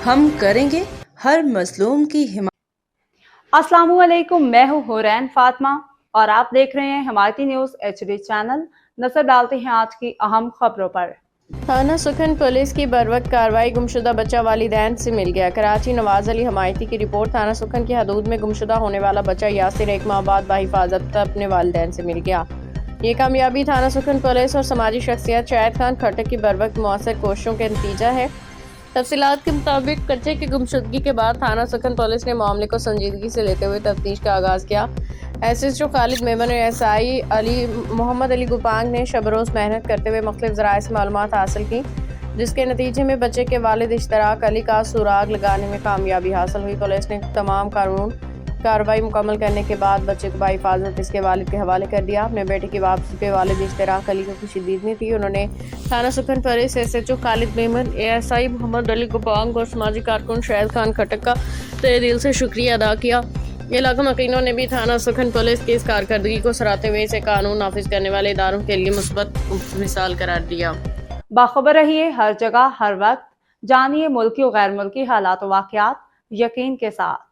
ہم کریں گے ہر مظلوم کی حمایت۔ السلام علیکم، میں ہوں حورین فاطمہ اور آپ دیکھ رہے ہیں حمایتی نیوز HD چینل۔ نظر ڈالتے ہیں آج کی اہم خبروں پر۔ تھانہ سکھن پولیس کی بروقت کارروائی، گمشدہ بچہ والدین سے مل گیا۔ کراچی۔ نواز علی حمایتی کی رپورٹ۔ تھانہ سکھن کی حدود میں گمشدہ ہونے والا بچہ یاسر 1 ماہ بعد بحفاظت اپنے والدین سے مل گیا۔ یہ کامیابی تھانہ سکھن پولیس اور سماجی شخصیت شاہد خان کھٹک کی بروقت مؤثر کوششوں کے نتیجہ ہے۔ تفصیلات کے مطابق بچے کی گمشدگی کے بعد تھانہ سکھن پولیس نے معاملے کو سنجیدگی سے لیتے ہوئے تفتیش کا آغاز کیا۔ SHO خالد میمن اور SI محمد علی گوپانگ نے شب روز محنت کرتے ہوئے مختلف ذرائع سے معلومات حاصل کی، جس کے نتیجے میں بچے کے والد اشتراک علی کا سراغ لگانے میں کامیابی حاصل ہوئی۔ پولیس نے تمام کارروائی مکمل کرنے کے بعد بچے کو بحفاظت اس کے والد کے حوالے کر دیا۔ اپنے بیٹے کی واپسی پہ والد اشتراک علی کو خوشی دیدنی تھی۔ انہوں نے تھانہ سکھن پولیس SHO خالد میمن، ASI محمد علی گوپانگ اور سماجی کارکن شاہد خان کھٹک کا تہہ دل سے شکریہ ادا کیا۔ علاقہ مکینوں نے بھی تھانہ سکھن پولیس کی اس کارکردگی کو سراہتے ہوئے اسے قانون نافذ کرنے والے اداروں کے لیے مثبت مثال قرار دیا۔ باخبر رہیے ہر جگہ ہر وقت، جانیے ملکی و غیر ملکی حالات و واقعات یقین کے ساتھ۔